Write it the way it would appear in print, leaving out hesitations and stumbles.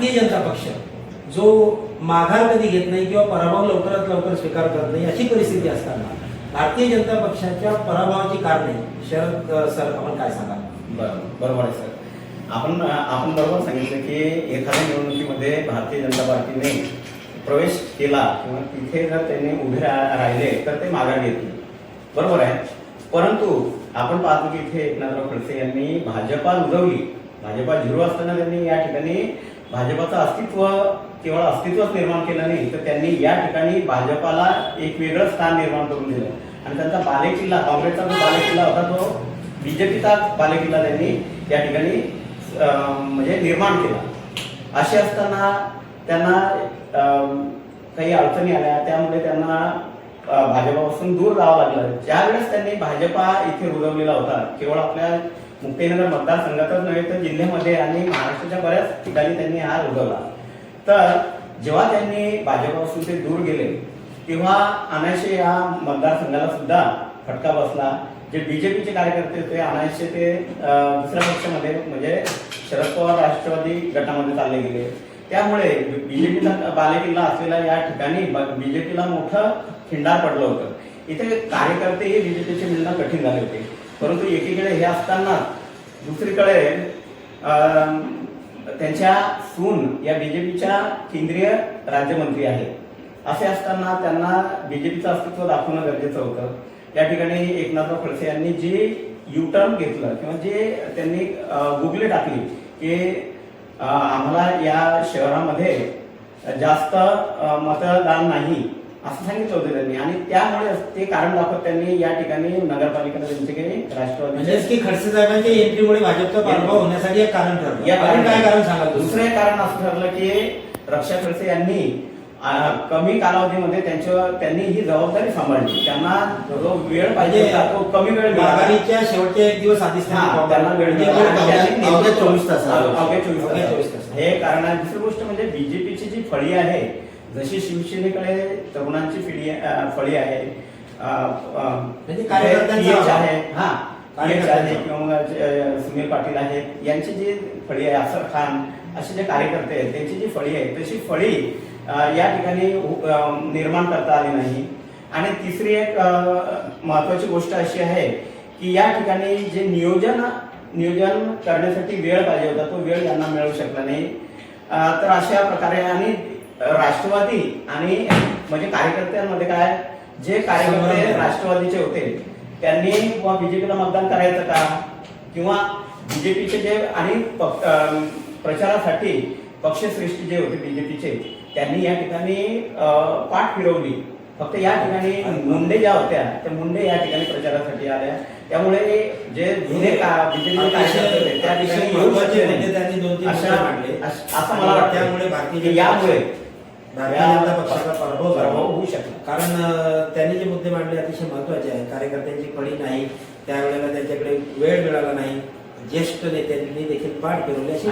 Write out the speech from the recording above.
भारतीय जनता पक्ष जो माघार कधी घेत नाही किंवा पराभव लवकरात लवकर स्वीकार करत नाही अशी परिस्थिती असताना भारतीय जनता पक्षाच्या पराभवाची कारणे शरद सर आपण काय सांगाल? बरोबर आहे सर, आपण बरोबर सांगितलं की एखाद्या निवडणुकीमध्ये भारतीय जनता पार्टीने प्रवेश केला किंवा तिथे जर त्यांनी उभे राहिले तर ते माघार घेतली, बरोबर आहे. परंतु आपण पाहतो की इथे एकनाथराव खडसे यांनी भाजपा रुजवली, भाजपा झिरो असताना त्यांनी या ठिकाणी भाजपाचं अस्तित्व केवळ अस्तित्वच निर्माण केलं नाही तर त्यांनी या ठिकाणी भाजपाला एक वेगळं स्थान निर्माण करून दिलं आणि त्यांचा बालेकिल्ला, काँग्रेसचा जो बालेकिल्ला होता तो बीजेपीचा बालेकिल्ला त्यांनी या ठिकाणी म्हणजे निर्माण केला. असे असताना त्यांना काही अडचणी आल्या, त्यामुळे त्यांना भाजपापासून दूर जावं लागलं. ज्यावेळेस त्यांनी भाजपा इथे रुजवलेला होता, केवळ आपल्या मुक्तिनगर मतदारसंघातच नव्हे तर जिल्ह्यामध्ये आणि महाराष्ट्राच्या बऱ्याच ठिकाणी त्यांनी हा रुजवला. तर जेव्हा त्यांनी भाजपापासून ते दूर गेले तेव्हा अनायसे या मतदारसंघाला सुद्धा फटका बसला. जे बीजेपीचे कार्यकर्ते होते अनायसे ते दुसऱ्या पक्षामध्ये म्हणजे शरद पवार राष्ट्रवादी गटामध्ये चालले गेले. त्यामुळे बीजेपीचा बालेकिल्ला असलेल्या या ठिकाणी बीजेपीला मोठं खिंडार पडलं होतं. इथे कार्यकर्ते हे बीजेपीचे मिळणं कठीण झाले होते. परंतु एकीकडे हे असताना दुसरीकडे त्यांच्या सून या बीजेपीच्या केंद्रीय राज्यमंत्री आहेत. असे असताना त्यांना बीजेपीचं अस्तित्व दाखवणं गरजेचं होतं. या ठिकाणी एकनाथराव खडसे यांनी जे युटर्न घेतलं किंवा जे त्यांनी गुगले टाकली की आम्हाला या शहरामध्ये जास्त मतदान नाही असं सांगितलं होतं त्यांनी आणि त्यामुळे ते कारण दाखवत त्यांनी या ठिकाणी नगरपालिकेला त्यांचे काही राष्ट्रवादी म्हणजे की खडसे साहेबांच्या एंट्रीमुळे भाजपचा पराभव होण्यासाठी एक कारण ठरलं. या काय कारण सांगाल? दुसरे कारण असं ठरलं की रक्षा खडसे यांनी कमी कालावधीमध्ये त्यांनी ही जबाबदारी सांभाळली. त्यांना जो वेळ पाहिजे तो कमी वेळ आघाडीच्या शेवटचे एक दिवस आधीच त्यांना वेळ अवघ्या 24 तास. हे कारण आहे. दुसरी गोष्ट म्हणजे बीजेपीची जी फळी आहे, जशी शिवसेनेकडे तरुणांची फळी आहे म्हणजे कार्यकर्त्यांची आहे किंवा सुनील पाटील आहेत, यांची जी फळी आहे, असर खान असे जे कार्यकर्ते आहेत त्यांची जी फळी आहे तशी फळी या ठिकाणी निर्माण करता आली नाही. आणि तिसरी एक महत्वाची गोष्ट अशी आहे की या ठिकाणी जे नियोजन करण्यासाठी वेळ पाहिजे होता तो वेळ यांना मिळू शकला नाही. तर अशा प्रकारे आणि राष्ट्रवादी आणि म्हणजे कार्यकर्त्यांमध्ये काय, जे कार्यकर्ते राष्ट्रवादीचे होते त्यांनी किंवा बीजेपीला मतदान करायचं का किंवा बीजेपीचे जे आणि प्रचारासाठी पक्षश्रेष्ठी जे होते बीजेपीचे त्यांनी या ठिकाणी पाठ फिरवली. फक्त या ठिकाणी मुंडे ज्या होत्या त्या मुंडे या ठिकाणी प्रचारासाठी आल्या. त्यामुळे जे जुने बीजेपी कार्यकर्ते होते त्या ठिकाणी असं मला वाटतं. त्यामुळे भारतीय यामुळे जनता पक्षाचा पराभव होऊ शकतो. कारण त्यांनी जे मुद्दे मांडले अतिशय महत्वाचे आहे. कार्यकर्त्यांची फळी नाही, त्यावेळेला त्यांच्याकडे वेळ मिळाला नाही, ज्येष्ठ नेत्यांनी देखील पाठ फिरवली अशी